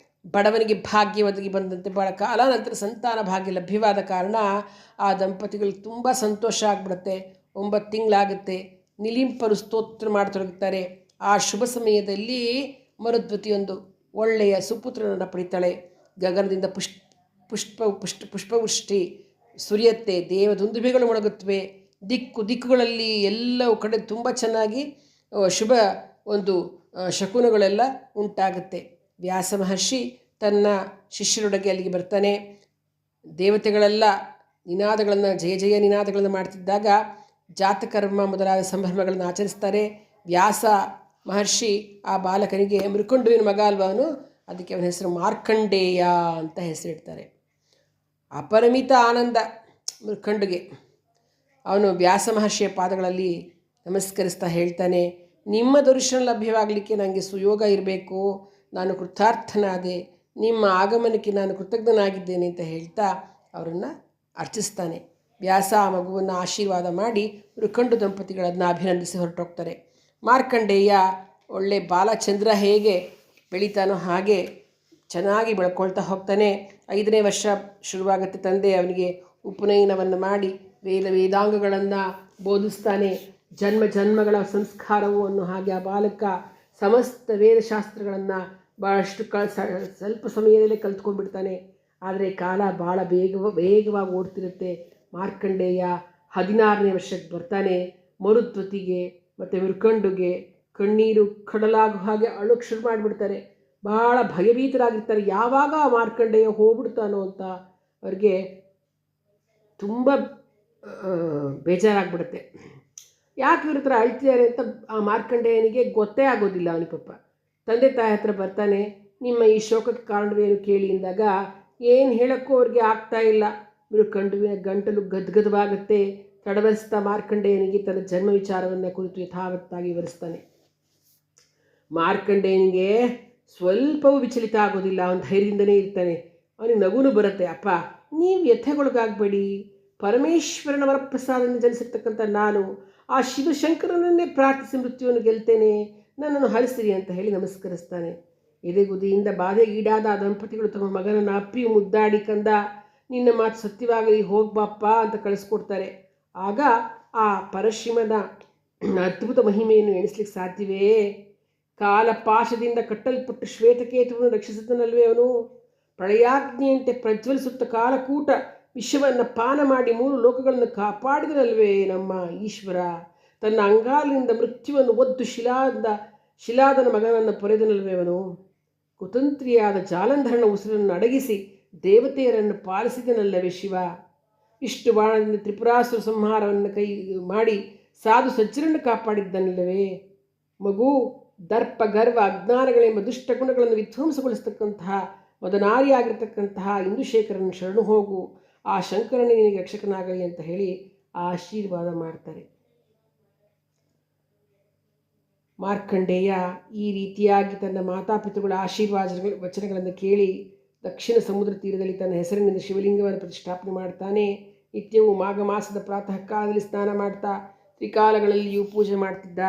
ಬಡವನಿಗೆ ಭಾಗ್ಯ ಒದಗಿ ಬಂದಂತೆ ಬಹಳ ಕಾಲ ನಂತರ ಸಂತಾನ ಭಾಗ್ಯ ಲಭ್ಯವಾದ ಕಾರಣ ಆ ದಂಪತಿಗಳಿಗೆ ತುಂಬ ಸಂತೋಷ ಆಗಿಬಿಡುತ್ತೆ. 9 ತಿಂಗಳಾಗುತ್ತೆ. ನಿಲಿಂಪರು ಸ್ತೋತ್ರ ಮಾಡತೊಡಗುತ್ತಾರೆ. ಆ ಶುಭ ಸಮಯದಲ್ಲಿ ಮರುದ್ವತಿಯೊಂದು ಒಳ್ಳೆಯ ಸುಪುತ್ರನನ್ನು ಪಡಿತಾಳೆ. ಗಗನದಿಂದ ಪುಷ್ಪವೃಷ್ಟಿ ಸುರಿಯತ್ತೆ. ದೇವದುಂದುಭಿಗಳು ಮೊಳಗುತ್ತವೆ. ದಿಕ್ಕುಗಳಲ್ಲಿ ಎಲ್ಲವೂ ಕಡೆ ತುಂಬ ಚೆನ್ನಾಗಿ ಶುಭ ಒಂದು ಶಕುನಗಳೆಲ್ಲ ಉಂಟಾಗುತ್ತೆ. ವ್ಯಾಸ ಮಹರ್ಷಿ ತನ್ನ ಶಿಷ್ಯರೊಡಗೆ ಅಲ್ಲಿಗೆ ಬರ್ತಾನೆ. ದೇವತೆಗಳೆಲ್ಲ ನಿನಾದಗಳನ್ನು ಜಯ ನಿನಾದಗಳನ್ನು ಮಾಡ್ತಿದ್ದಾಗ ಜಾತಕರ್ಮ ಮೊದಲಾದ ಸಂಭ್ರಮಗಳನ್ನು ಆಚರಿಸ್ತಾರೆ. ವ್ಯಾಸ ಮಹರ್ಷಿ ಆ ಬಾಲಕನಿಗೆ ಮೃಕಂಡುವಿನ ಮಗ ಅಲ್ವನು, ಅದಕ್ಕೆ ಅವನ ಹೆಸರು ಮಾರ್ಕಂಡೇಯ ಅಂತ ಹೆಸರಿಡ್ತಾರೆ. ಅಪರಿಮಿತ ಆನಂದ ಮೃಕಂಡುಗೆ. ಅವನು ವ್ಯಾಸ ಮಹರ್ಷಿಯ ಪಾದಗಳಲ್ಲಿ ನಮಸ್ಕರಿಸ್ತಾ ಹೇಳ್ತಾನೆ, ನಿಮ್ಮ ದರ್ಶನ ಲಭ್ಯವಾಗಲಿಕ್ಕೆ ನನಗೆ ಸುಯೋಗ ಇರಬೇಕು. ನಾನು ಕೃತಾರ್ಥನಾದೆ. ನಿಮ್ಮ ಆಗಮನಕ್ಕೆ ನಾನು ಕೃತಜ್ಞನಾಗಿದ್ದೇನೆ ಅಂತ ಹೇಳ್ತಾ ಅವರನ್ನು ಅರ್ಚಿಸ್ತಾನೆ. ವ್ಯಾಸ ಆ ಮಗುವನ್ನು ಆಶೀರ್ವಾದ ಮಾಡಿ ಮೃಕಂಡು ದಂಪತಿಗಳನ್ನು ಅಭಿನಂದಿಸಿ ಹೊರಟೋಗ್ತಾರೆ. ಮಾರ್ಕಂಡೇಯ ಒಳ್ಳೆ ಬಾಲಚಂದ್ರ ಹೇಗೆ ಬೆಳೀತಾನೋ ಹಾಗೆ ಚೆನ್ನಾಗಿ ಬೆಳ್ಕೊಳ್ತಾ ಹೋಗ್ತಾನೆ. 5ನೇ ವರ್ಷ ಶುರುವಾಗುತ್ತೆ. ತಂದೆ ಅವನಿಗೆ ಉಪನಯನವನ್ನು ಮಾಡಿ ವೇದಾಂಗಗಳನ್ನು ಬೋಧಿಸ್ತಾನೆ. ಜನ್ಮಗಳ ಸಂಸ್ಕಾರವು ಅನ್ನೋ ಹಾಗೆ ಆ ಬಾಲಕ ಸಮಸ್ತ ವೇದಶಾಸ್ತ್ರಗಳನ್ನು ಭಾಳಷ್ಟು ಸ್ವಲ್ಪ ಸಮಯದಲ್ಲೇ ಕಲ್ತ್ಕೊಂಡ್ಬಿಡ್ತಾನೆ. ಆದರೆ ಕಾಲ ಭಾಳ ವೇಗವಾಗಿ ಓಡ್ತಿರುತ್ತೆ. ಮಾರ್ಕಂಡೇಯ 16ನೇ ವರ್ಷಕ್ಕೆ ಬರ್ತಾನೆ. ಮರುದ್ವತಿಗೆ ಮತ್ತು ಮೃಕಂಡುಗೆ ಕಣ್ಣೀರು ಕಡಲಾಗೋ ಹಾಗೆ ಅಳೋಕ್ಕೆ ಶುರು ಮಾಡಿಬಿಡ್ತಾರೆ. ಭಾಳ ಭಯಭೀತರಾಗಿರ್ತಾರೆ. ಯಾವಾಗ ಆ ಮಾರ್ಕಂಡೇಯ ಹೋಗ್ಬಿಡ್ತಾನೋ ಅಂತ ಅವ್ರಿಗೆ ತುಂಬ ಬೇಜಾರಾಗ್ಬಿಡುತ್ತೆ. ಯಾಕೆ ಇವ್ರ ಹತ್ರ ಅಳ್ತಿದ್ದಾರೆ ಅಂತ ಆ ಮಾರ್ಕಂಡೇಯನಿಗೆ ಗೊತ್ತೇ ಆಗೋದಿಲ್ಲ. ಅವನಿಗೆ ಪಾಪ ತಂದೆ ತಾಯಿ ಹತ್ರ ಬರ್ತಾನೆ. ನಿಮ್ಮ ಈ ಶೋಕಕ್ಕೆ ಕಾರಣವೇನು ಕೇಳಿ ಅಂದಾಗ ಏನು ಹೇಳೋಕ್ಕೂ ಅವ್ರಿಗೆ ಆಗ್ತಾ ಇಲ್ಲ. ಮೃಕಂಡುವಿನ ಗಂಟಲು ಗದ್ಗದವಾಗುತ್ತೆ. ತಡವರಿಸ್ತಾ ಮಾರ್ಕಂಡೇಯನಿಗೆ ತನ್ನ ಜನ್ಮ ವಿಚಾರವನ್ನು ಕುರಿತು ಯಥಾವತ್ತಾಗಿ ವಿವರಿಸ್ತಾನೆ. ಮಾರ್ಕಂಡೇಯನಿಗೆ ಸ್ವಲ್ಪವೂ ವಿಚಲಿತ ಆಗೋದಿಲ್ಲ. ಅವನ ಧೈರ್ಯದಿಂದನೇ ಇರ್ತಾನೆ. ಅವನಿಗೆ ನಗುನು ಬರುತ್ತೆ. ಅಪ್ಪ, ನೀವು ವ್ಯಥೆಗೊಳಗಾಗಬೇಡಿ. ಪರಮೇಶ್ವರನ ವರಪ್ರಸಾದದಿಂದ ಜನಿಸಿರ್ತಕ್ಕಂಥ ನಾನು ಆ ಶಿವಶಂಕರನನ್ನೇ ಪ್ರಾರ್ಥಿಸಿ ಮೃತ್ಯುವನ್ನು ಗೆಲ್ತೇನೆ. ನನ್ನನ್ನು ಹರಿಸಿರಿ ಅಂತ ಹೇಳಿ ನಮಸ್ಕರಿಸ್ತಾನೆ. ಎದೆಗುದಿಯಿಂದ ಬಾಧೆಗೀಡಾದ ಆ ದಂಪತಿಗಳು ತಮ್ಮ ಮಗನನ್ನು ಅಪ್ಪಿಯು ಮುದ್ದಾಡಿ, ಕಂದ ನಿನ್ನ ಮಾತು ಸತ್ಯವಾಗಲಿ, ಹೋಗ್ಬಾಪ್ಪ ಅಂತ ಕಳಿಸ್ಕೊಡ್ತಾರೆ. ಆಗ ಆ ಪರಶಿವನ ಅದ್ಭುತ ಮಹಿಮೆಯನ್ನು ಎಣಿಸ್ಲಿಕ್ಕೆ ಸಾಧ್ಯವೇ? ಕಾಲಪಾಶದಿಂದ ಕಟ್ಟಲ್ಪಟ್ಟು ಶ್ವೇತಕೇತುವನ್ನು ರಕ್ಷಿಸಿದನಲ್ವೇ ಅವನು. ಪ್ರಳಯಾಗ್ನಿಯಂತೆ ಪ್ರಜ್ವಲಿಸುತ್ತ ಕಾಲಕೂಟ ವಿಶ್ವವನ್ನು ಪಾನ ಮಾಡಿ 3 ಲೋಕಗಳನ್ನು ಕಾಪಾಡಿದನಲ್ವೇ ನಮ್ಮ ಈಶ್ವರ. ತನ್ನ ಅಂಗಾಲಿನಿಂದ ಮೃತ್ಯುವನ್ನು ಒದ್ದು ಶಿಲಾದನ ಮಗನನ್ನು ಪೊರೆದನಲ್ವೇ ಅವನು. ಕುತಂತ್ರಿಯಾದ ಜಾಲಂಧರನ ಉಸಿರನ್ನು ಅಡಗಿಸಿ ದೇವತೆಯರನ್ನು ಪಾಲಿಸಿದನಲ್ಲವೇ ಶಿವ. ಇಷ್ಟು ಬಾಣದಿಂದ ತ್ರಿಪುರಾಸುರ ಸಂಹಾರವನ್ನು ಕೈ ಮಾಡಿ ಸಾಧು ಸಜ್ಜನನ್ನು ಕಾಪಾಡಿದ್ದನಲ್ಲವೇ. ಮಗು, ದರ್ಪ ಗರ್ವ ಅಜ್ಞಾನಗಳೆಂಬ ದುಷ್ಟಗುಣಗಳನ್ನು ವಿಧ್ವಂಸಗೊಳಿಸತಕ್ಕಂತಹ ಮದನಾರಿಯಾಗಿರ್ತಕ್ಕಂತಹ ಇಂದುಶೇಖರನ ಶರಣು ಹೋಗು, ಆ ಶಂಕರನೇ ನಿನಗೆ ರಕ್ಷಕನಾಗಲಿ ಅಂತ ಹೇಳಿ ಆಶೀರ್ವಾದ ಮಾಡ್ತಾರೆ. ಮಾರ್ಕಂಡೇಯ ಈ ರೀತಿಯಾಗಿ ತನ್ನ ಮಾತಾಪಿತೃಗಳ ಆಶೀರ್ವಾದ ವಚನಗಳನ್ನು ಕೇಳಿ ದಕ್ಷಿಣ ಸಮುದ್ರ ತೀರದಲ್ಲಿ ತನ್ನ ಹೆಸರಿನಿಂದ ಶಿವಲಿಂಗವನ್ನು ಪ್ರತಿಷ್ಠಾಪನೆ ಮಾಡ್ತಾನೆ. ನಿತ್ಯವೂ ಮಾಘ ಮಾಸದ ಪ್ರಾತಃ ಕಾಲದಲ್ಲಿ ಸ್ನಾನ ಮಾಡ್ತಾ ತ್ರಿಕಾಲಗಳಲ್ಲಿಯೂ ಪೂಜೆ ಮಾಡ್ತಿದ್ದ.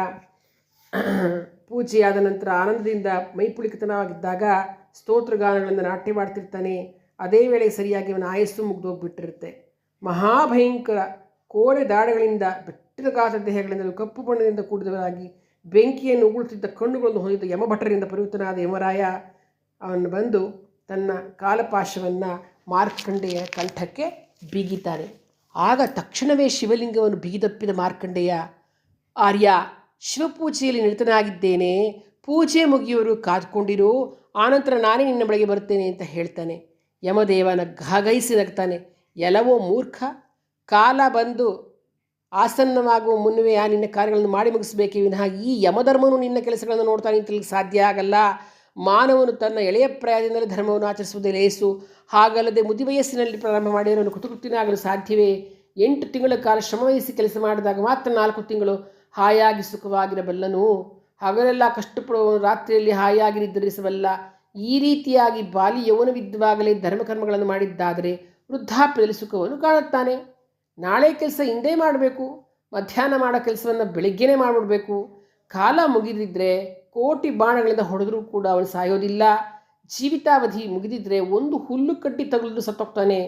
ಪೂಜೆಯಾದ ನಂತರ ಆನಂದದಿಂದ ಮೈಪುಳಿಕತನವಾಗಿದ್ದಾಗ ಸ್ತೋತ್ರಗಾನಗಳನ್ನು ನಾಟ್ಯ ಮಾಡ್ತಿರ್ತಾನೆ. ಅದೇ ವೇಳೆಗೆ ಸರಿಯಾಗಿ ಅವನ ಆಯಸ್ಸು ಮುಗ್ದೋಗ್ಬಿಟ್ಟಿರುತ್ತೆ. ಮಹಾಭಯಂಕರ ಕೋರೆ ದಾಡಗಳಿಂದ ಬೆಟ್ಟದ ಗಾತ್ರದ ದೇಹಗಳಿಂದ ಕಪ್ಪು ಬಣ್ಣದಿಂದ ಕೂಡಿದವರಾಗಿ ಬೆಂಕಿಯನ್ನು ಉಗುಳುತ್ತಿದ್ದ ಕಣ್ಣುಗಳನ್ನು ಹೊಂದಿದ್ದ ಯಮಭಟರಿಂದ ಪರಿವೃತನಾದ ಯಮರಾಯ ಅವನು ಬಂದು ತನ್ನ ಕಾಲಪಾಶವನ್ನು ಮಾರ್ಕಂಡೇಯ ಕಂಠಕ್ಕೆ ಬಿಗಿತಾನೆ. ಆಗ ತಕ್ಷಣವೇ ಶಿವಲಿಂಗವನ್ನು ಬಿಗಿದಪ್ಪಿದ ಮಾರ್ಕಂಡೇಯ, ಆರ್ಯ, ಶಿವಪೂಜೆಯಲ್ಲಿ ನಿರತನಾಗಿದ್ದೇನೆ, ಪೂಜೆ ಮುಗಿಯುವರು ಕಾದ್ಕೊಂಡಿರು, ಆನಂತರ ನಾನೇ ನಿನ್ನ ಬಳಿಗೆ ಬರುತ್ತೇನೆ ಅಂತ ಹೇಳ್ತಾನೆ. ಯಮದೇವನ ಘಾಗೈಸಿ ನಗ್ತಾನೆ. ಎಲ್ಲವೋ ಮೂರ್ಖ, ಕಾಲ ಬಂದು ಆಸನ್ನವಾಗುವ ಮುನ್ನವೇ ನಿನ್ನ ಕಾರ್ಯಗಳನ್ನು ಮಾಡಿ ಮುಗಿಸಬೇಕೇ ವಿನಃ ಈ ಯಮಧರ್ಮನು ನಿನ್ನ ಕೆಲಸಗಳನ್ನು ನೋಡ್ತಾ ನಿಂತಲಿಕ್ಕೆ ಸಾಧ್ಯ ಆಗಲ್ಲ. ಮಾನವನು ತನ್ನ ಎಳೆಯ ಪ್ರಾಯದಿಂದಲೇ ಧರ್ಮವನ್ನು ಆಚರಿಸುವುದೇ ಲೇಸು. ಹಾಗಲ್ಲದೆ ಮುದಿ ವಯಸ್ಸಿನಲ್ಲಿ ಪ್ರಾರಂಭ ಮಾಡಿದವನು ಕೃತಕೃತ್ಯನಾಗಲು ಸಾಧ್ಯವೇ? 8 ತಿಂಗಳ ಕಾಲ ಶ್ರಮವಹಿಸಿ ಕೆಲಸ ಮಾಡಿದಾಗ ಮಾತ್ರ 4 ತಿಂಗಳು ಹಾಯಾಗಿ ಸುಖವಾಗಿರಬಲ್ಲನು. ಹಗಲೆಲ್ಲ ಕಷ್ಟಪಡುವವನು ರಾತ್ರಿಯಲ್ಲಿ ಹಾಯಾಗಿ ನಿದ್ರಿಸಬಲ್ಲ. ಈ ರೀತಿಯಾಗಿ ಬಾಲಿ ಯೌವನವಿದ್ದುವಾಗಲೇ ಧರ್ಮಕರ್ಮಗಳನ್ನು ಮಾಡಿದ್ದಾದರೆ ವೃದ್ಧಾಪ್ಯದಲ್ಲಿ ಸುಖವನ್ನು ಕಾಣುತ್ತಾನೆ. ನಾಳೆ ಕೆಲಸ ಹಿಂದೆ ಮಾಡಬೇಕು, ಮಧ್ಯಾಹ್ನ ಮಾಡೋ ಕೆಲಸವನ್ನು ಬೆಳಿಗ್ಗೆನೇ ಮಾಡಿಬಿಡ್ಬೇಕು. ಕಾಲ ಮುಗಿದಿದ್ದರೆ ಕೋಟಿ ಬಾಣಗಳಿಂದ ಹೊಡೆದರೂ ಕೂಡ ಅವನು ಸಾಯೋದಿಲ್ಲ. ಜೀವಿತಾವಧಿ ಮುಗಿದಿದ್ದರೆ ಒಂದು ಹುಲ್ಲು ಕಡ್ಡಿ ತಗುಲಿದ್ರು ಸತ್ತೋಗ್ತಾನೆ.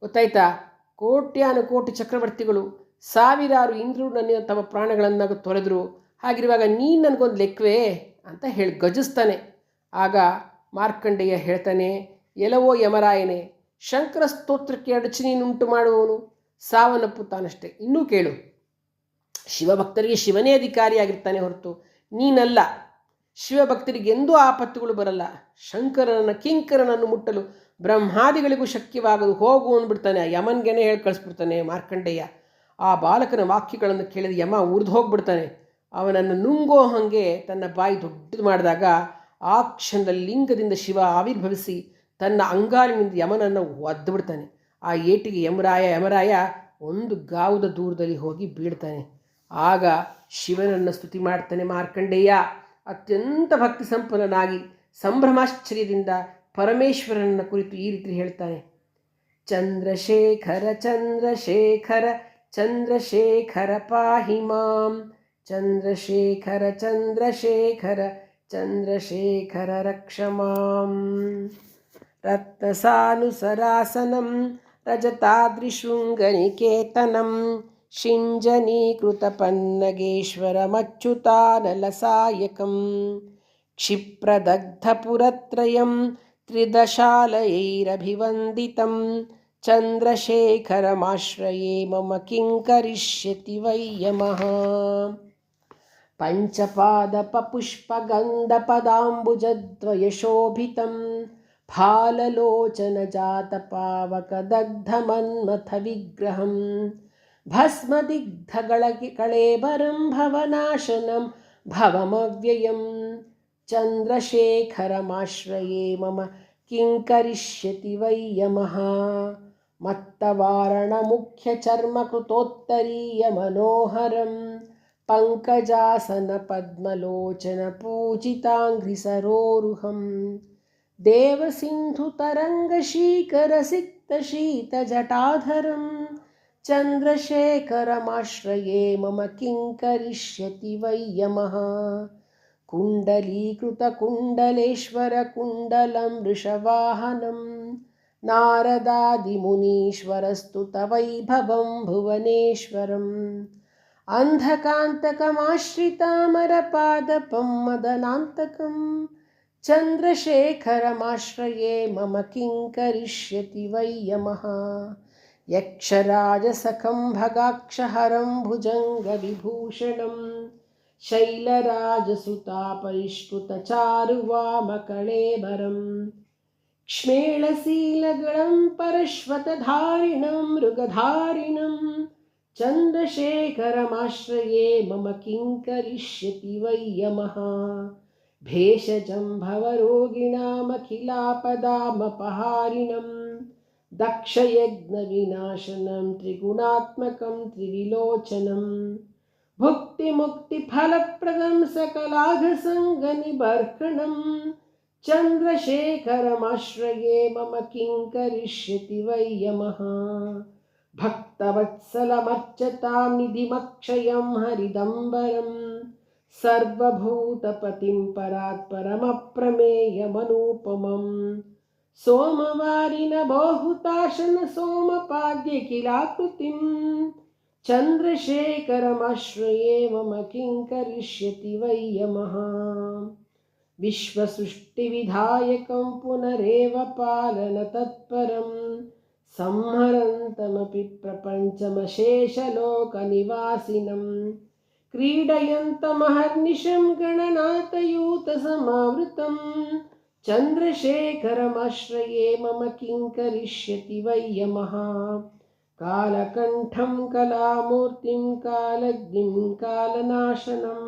ಗೊತ್ತಾಯ್ತಾ? ಕೋಟ್ಯಾನುಕೋಟಿ ಚಕ್ರವರ್ತಿಗಳು, ಸಾವಿರಾರು ಇಂದ್ರರು ನನ್ನ ತಮ್ಮ ಪ್ರಾಣಗಳನ್ನು ತೊರೆದರು. ಹಾಗಿರುವಾಗ ನೀನು ನನಗೊಂದು ಲೆಕ್ಕವೇ ಅಂತ ಹೇಳಿ ಗಜಿಸ್ತಾನೆ. ಆಗ ಮಾರ್ಕಂಡೇಯ ಹೇಳ್ತಾನೆ, ಎಲ್ಲವೋ ಯಮರಾಯನೇ, ಶಂಕರ ಸ್ತೋತ್ರಕ್ಕೆ ಅಡಚಣೆಯನ್ನುಂಟು ಮಾಡುವವನು ಸಾವನ್ನಪ್ಪುತ್ತಾನಷ್ಟೇ. ಇನ್ನೂ ಕೇಳು, ಶಿವಭಕ್ತರಿಗೆ ಶಿವನೇ ಅಧಿಕಾರಿಯಾಗಿರ್ತಾನೆ ಹೊರತು ನೀನಲ್ಲ. ಶಿವಭಕ್ತರಿಗೆ ಎಂದೂ ಆಪತ್ತುಗಳು ಬರಲ್ಲ. ಶಂಕರನ ಕಿಂಕರನನ್ನು ಮುಟ್ಟಲು ಬ್ರಹ್ಮಾದಿಗಳಿಗೂ ಶಕ್ಯವಾಗದು, ಹೋಗು ಅಂದ್ಬಿಡ್ತಾನೆ. ಯಮನ್ಗೆನೇ ಹೇಳಿ ಕಳಿಸ್ಬಿಡ್ತಾನೆ ಮಾರ್ಕಂಡೇಯ. ಆ ಬಾಲಕನ ವಾಕ್ಯಗಳನ್ನು ಕೇಳಿದ ಯಮ ಉರಿದು ಹೋಗ್ಬಿಡ್ತಾನೆ. ಅವನನ್ನು ನುಂಗೋ ಹಾಗೆ ತನ್ನ ಬಾಯಿ ದೊಡ್ಡದು ಮಾಡಿದಾಗ ಆ ಕ್ಷಣದಲ್ಲಿ ಲಿಂಗದಿಂದ ಶಿವ ಆವಿರ್ಭವಿಸಿ ತನ್ನ ಅಂಗಾಲಿನಿಂದ ಯಮನನ್ನು ಒದ್ದು ಬಿಡ್ತಾನೆ. ಆ ಏಟಿಗೆ ಯಮರಾಯ ಒಂದು ಗಾವುದ ದೂರದಲ್ಲಿ ಹೋಗಿ ಬೀಳ್ತಾನೆ. ಆಗ ಶಿವನನ್ನು ಸ್ತುತಿ ಮಾಡ್ತಾನೆ ಮಾರ್ಕಂಡೇಯ. ಅತ್ಯಂತ ಭಕ್ತಿ ಸಂಪನ್ನನಾಗಿ ಸಂಭ್ರಮಾಶ್ಚರ್ಯದಿಂದ ಪರಮೇಶ್ವರನ ಕುರಿತು ಈ ರೀತಿ ಹೇಳ್ತಾನೆ. ಚಂದ್ರಶೇಖರ ಚಂದ್ರಶೇಖರ ಚಂದ್ರಶೇಖರ ಪಾಹಿ ಮಾಂ, ಚಂದ್ರಶೇಖರ ಚಂದ್ರಶೇಖರ ಚಂದ್ರಶೇಖರ ರಕ್ಷ ಮಾಂ. ರತ್ನಸಾನುಸರಾಸನಂ ರಜತಾದ್ರಿಶೃಂಗನಿಕೇತನಂ ಶಿಂಜನೀಕೃತಪನ್ನಗೇಶ್ವರಮಚ್ಯುತಾನಲಸಾಯಕಂ ಕ್ಷಿಪ್ರದಗ್ಧಪುರತ್ರಯಂ ತ್ರಿದಶಾಲಯೈರಭಿವಂದಿತಂ ಚಂದ್ರಶೇಖರಮಾಶ್ರಯೇ ಮಮ ಕಿಂಕರಿಷ್ಯತಿ ವೈ ಯಮಃ. ಪಂಚಪಾದಪುಷ್ಪಗಂಧಪದಾಂಬುಜದ್ವಯಶೋಭಿತಂ ಫಾಲಲೋಚನಜಾತಪಾವಕದಗ್ಧಮನ್ಮಥ ವಿಗ್ರಹಂ ಭಸ್ಮದಿಗ್ಧಗಳಕಳೇಬರಂ ಭವನಾಶನಂ ಭವಮವ್ಯಯಂ ಚಂದ್ರಶೇಖರಮಾಶ್ರಯೇ ಮಮ ಕಿಂಕರಿಷ್ಯತಿ ವೈ ಯಮಃ. ಮತ್ತವಾರಣಮುಖ್ಯಚರ್ಮಕೃತೋತ್ತರೀಯ ಮನೋಹರಂ ಪಂಕಜಾಸನ ಪದ್ಮಲೋಚನ ಪೂಜಿತಾಂಘ್ರಿಸರೋರುಹಂ ದೇವಸಿಂಧುತರಂಗಶೀಕರಸಿಕ್ತಶೀತಜಟಾಧರಂ ಚಂದ್ರಶೇಖರಮಾಶ್ರಯೇ ಮಮ ಕಿಂಕರಿಷ್ಯತಿ ವೈ ಯಮಃ. ಕುಂಡಲೀಕೃತಕುಂಡಲೇಶ್ವರಕುಂಡಲಂ ವೃಷವಾಹನಂ ನಾರದಾದಿಮುನೀಶ್ವರಸ್ತುತವೈಭವಂ ಭುವನೇಶ್ವರಂ ಅಂಧಕಾಂತಕಮಾಶ್ರಿತಾಮರಪಾದಪಂ ಮದನಾಂತಕಂ ಚಂದ್ರಶೇಖರಮಾಶ್ರಯೇ ಮಮ ಕಿಂಕರಿಷ್ಯತಿ ವೈ ಯಮಃ. ಯಕ್ಷರಾಜಸಖಂ ಭಗಾಕ್ಷಹರಂ ಭುಜಂಗವಿಭೂಷಣಂ ಶೈಲರಾಜಸುತಾ ಪರಿಷ್ಕೃತಚಾರುವಾಮಕಳೇಬರಂ ಕ್ಷ್ಮೇಳಶೀಲಗಳಂ ಪರಶ್ವತಧಾರಿಣಂ ಮೃಗಧಾರಿಣಂ ಚಂದ್ರಶೇಖರಮಾಶ್ರಯೇ ಮಮ ಕಿಂ ಕರಿಷ್ಯತಿ ವೈ ಯಮಃ ಭೇಷಜಂ ಭವರೋಗಿಣಾಮಖಿಲಾಪದಾಮಪಹಾರಿಣಂ ದಕ್ಷಯಜ್ಞವಿನಾಶನಂ ತ್ರಿಗುಣಾತ್ಮಕಂ ತ್ರಿವಿಲೋಚನಂ ಭುಕ್ತಿಮುಕ್ತಿಫಲಪ್ರದಂ ಸಕಲಾಘಸಂಗನಿಬರ್ಹಣಂ ಚಂದ್ರಶೇಖರಮಾಶ್ರಯೇ ಮಮ ಕಿಂ ಕರಿಷ್ಯತಿ ವೈ ಯಮಃ ಭಕ್ತವತ್ಸಲಮರ್ಚತಾಂ ನಿಧಿಮಕ್ಷಯಂ ಹರಿದಂಬರಂ ಸರ್ವಭೂತಪತಿಂ ಪರಾತ್ ಪರಮಪ್ರಮೇಯಮನೂಪಮಂ ಸೋಮವಾರಿನ ಬಹುತಾಶನ ಸೋಮಪಾದ್ಯ ಕಿಲಾಕೃತಿಂ ಚಂದ್ರಶೇಖರಮಾಶ್ರಯೇ ಮಮ ಕಿಂ ಕರಿಷ್ಯತಿ ವೈ ಯಮಃ ವಿಶ್ವಸೃಷ್ಟಿವಿಧಾಯಕಂ ಪುನರೇವ ಪಾಲನ ತತ್ಪರಂ ಸಂಹರಂತಮಪಿ ಪ್ರಪಂಚಮಶೇಷಲೋಕನಿವಾಸಿನಂ ಕ್ರೀಡಯಂತಮಹರ್ನಿಶಂ ಗಣನಾಥಯೂತಸಮಾವೃತಂ ಚಂದ್ರಶೇಖರಮಾಶ್ರಯೇ ಮಮ ಕಿಂ ಕರಿಷ್ಯತಿ ವೈ ಯಮಃ ಕಾಲಕಂಠಂ ಕಲಾಮೂರ್ತಿಂ ಕಾಲಗ್ನಿಂ ಕಾಲನಾಶನಂ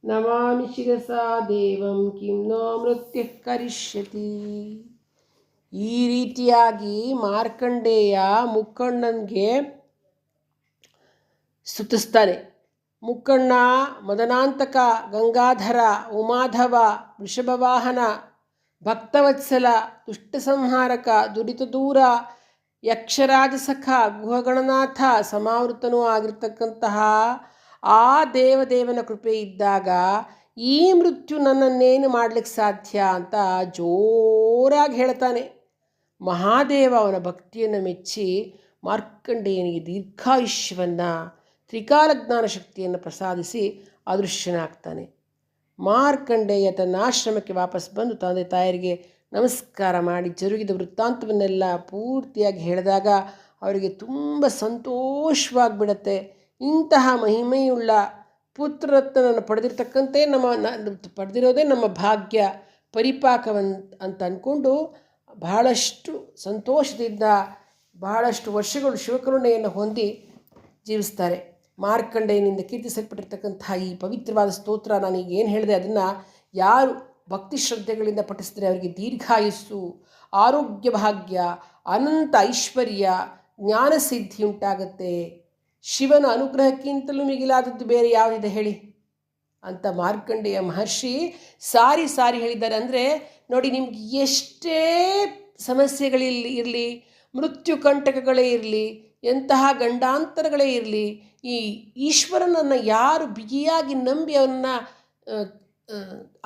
ನಮಾಮಿ ಶಿರಸಾ ದೇವಂ ಕಿಂ ನೋ ಮೃತ್ಯುಃ ಕರಿಷ್ಯತಿ. ಈ ರೀತಿಯಾಗಿ ಮಾರ್ಕಂಡೇಯ ಮುಕ್ಕಣ್ಣನಿಗೆ ಸ್ತುತಿಸ್ತಾನೆ. ಮುಕ್ಕಣ್ಣ, ಮದನಾಂತಕ, ಗಂಗಾಧರ, ಉಮಾಧವ, ವೃಷಭವಾಹನ, ಭಕ್ತವತ್ಸಲ, ದುಷ್ಟಸಂಹಾರಕ, ದುರಿತ ದೂರ, ಯಕ್ಷರಾಜಸಖ, ಗುಹಗಣನಾಥ, ಸಮಾವೃತನೂ ಆಗಿರ್ತಕ್ಕಂತಹ ಆ ದೇವದೇವನ ಕೃಪೆ ಇದ್ದಾಗ ಈ ಮೃತ್ಯು ನನ್ನನ್ನೇನು ಮಾಡಲಿಕ್ಕೆ ಸಾಧ್ಯ ಅಂತ ಜೋರಾಗಿ ಹೇಳ್ತಾನೆ. ಮಹಾದೇವ ಅವನ ಭಕ್ತಿಯನ್ನು ಮೆಚ್ಚಿ ಮಾರ್ಕಂಡೇಯನಿಗೆ ದೀರ್ಘಾಯುಷ್ಯವನ್ನು, ತ್ರಿಕಾಲಜ್ಞಾನ ಶಕ್ತಿಯನ್ನು ಪ್ರಸಾದಿಸಿ ಅದೃಶ್ಯನಾಗ್ತಾನೆ. ಮಾರ್ಕಂಡೇಯ ತನ್ನ ಆಶ್ರಮಕ್ಕೆ ವಾಪಸ್ ಬಂದು ತಂದೆ ತಾಯರಿಗೆ ನಮಸ್ಕಾರ ಮಾಡಿ ಜರುಗಿದ ವೃತ್ತಾಂತವನ್ನೆಲ್ಲ ಪೂರ್ತಿಯಾಗಿ ಹೇಳಿದಾಗ ಅವರಿಗೆ ತುಂಬ ಸಂತೋಷವಾಗಿಬಿಡತ್ತೆ. ಇಂತಹ ಮಹಿಮೆಯುಳ್ಳ ಪುತ್ರರತ್ನನ್ನು ಪಡೆದಿರೋದೇ ನಮ್ಮ ಭಾಗ್ಯ ಅಂತ ಅಂದ್ಕೊಂಡು ಬಹಳಷ್ಟು ಸಂತೋಷದಿಂದ ಬಹಳಷ್ಟು ವರ್ಷಗಳು ಶಿವಕರುಣೆಯನ್ನು ಹೊಂದಿ ಜೀವಿಸ್ತಾರೆ. ಮಾರ್ಕಂಡೇಯನಿಂದ ಕೀರ್ತಿಸಲ್ಪಟ್ಟಿರ್ತಕ್ಕಂತಹ ಈ ಪವಿತ್ರವಾದ ಸ್ತೋತ್ರ, ನಾನೀಗ ಏನು ಹೇಳಿದೆ ಅದನ್ನು ಯಾರು ಭಕ್ತಿ ಶ್ರದ್ಧೆಗಳಿಂದ ಪಠಿಸಿದರೆ ಅವರಿಗೆ ದೀರ್ಘಾಯುಸ್ಸು, ಆರೋಗ್ಯ ಭಾಗ್ಯ, ಅನಂತ ಐಶ್ವರ್ಯ, ಜ್ಞಾನಸಿದ್ಧಿ ಉಂಟಾಗತ್ತೆ. ಶಿವನ ಅನುಗ್ರಹಕ್ಕಿಂತಲೂ ಮಿಗಿಲಾದದ್ದು ಬೇರೆ ಯಾವುದಿದೆ ಹೇಳಿ ಅಂತ ಮಾರ್ಕಂಡೇಯ ಮಹರ್ಷಿ ಸಾರಿ ಹೇಳಿದ್ದಾರೆ. ಅಂದರೆ ನೋಡಿ, ನಿಮ್ಗೆ ಎಷ್ಟೇ ಸಮಸ್ಯೆಗಳಿರಲಿ, ಮೃತ್ಯು ಕಂಟಕಗಳೇ ಇರಲಿ, ಎಂತಹ ಗಂಡಾಂತರಗಳೇ ಇರಲಿ, ಈ ಈಶ್ವರನನ್ನು ಯಾರು ಬಿಗಿಯಾಗಿ ನಂಬಿ ಅವನ್ನ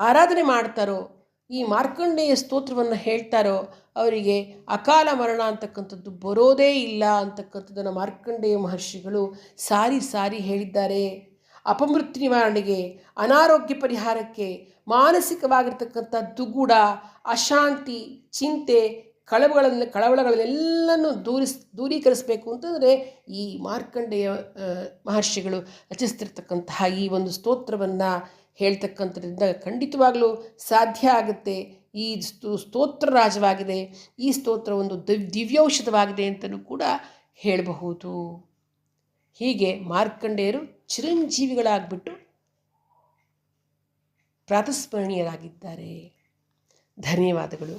ಆರಾಧನೆ ಮಾಡ್ತಾರೋ, ಈ ಮಾರ್ಕಂಡೇಯ ಸ್ತೋತ್ರವನ್ನು ಹೇಳ್ತಾರೋ, ಅವರಿಗೆ ಅಕಾಲ ಮರಣ ಅಂತಕ್ಕಂಥದ್ದು ಬರೋದೇ ಇಲ್ಲ ಅಂತಕ್ಕಂಥದ್ದನ್ನು ಮಾರ್ಕಂಡೇಯ ಮಹರ್ಷಿಗಳು ಸಾರಿ ಹೇಳಿದ್ದಾರೆ. ಅಪಮೃತ್ಯು ನಿವಾರಣೆಗೆ, ಅನಾರೋಗ್ಯ ಪರಿಹಾರಕ್ಕೆ, ಮಾನಸಿಕವಾಗಿರ್ತಕ್ಕಂಥ ದುಗುಡ, ಅಶಾಂತಿ, ಚಿಂತೆ, ಕಳವಳಗಳನ್ನೆಲ್ಲನೂ ದೂರೀಕರಿಸಬೇಕು ಅಂತಂದರೆ ಈ ಮಾರ್ಕಂಡೇಯ ಮಹರ್ಷಿಗಳು ರಚಿಸ್ತಿರ್ತಕ್ಕಂತಹ ಈ ಒಂದು ಸ್ತೋತ್ರವನ್ನು ಹೇಳ್ತಕ್ಕಂಥದ್ರಿಂದ ಖಂಡಿತವಾಗಲೂ ಸಾಧ್ಯ ಆಗುತ್ತೆ. ಈ ಸ್ತೋತ್ರ ರಾಜವಾಗಿದೆ. ಈ ಸ್ತೋತ್ರ ಒಂದು ದಿವ್ಯೌಷಧವಾಗಿದೆ ಅಂತಲೂ ಕೂಡ ಹೇಳಬಹುದು. ಹೀಗೆ ಮಾರ್ಕಂಡೇಯರು ಚಿರಂಜೀವಿಗಳಾಗ್ಬಿಟ್ಟು ಪ್ರಾತಸ್ಮರಣೀಯರಾಗಿದ್ದಾರೆ. ಧನ್ಯವಾದಗಳು.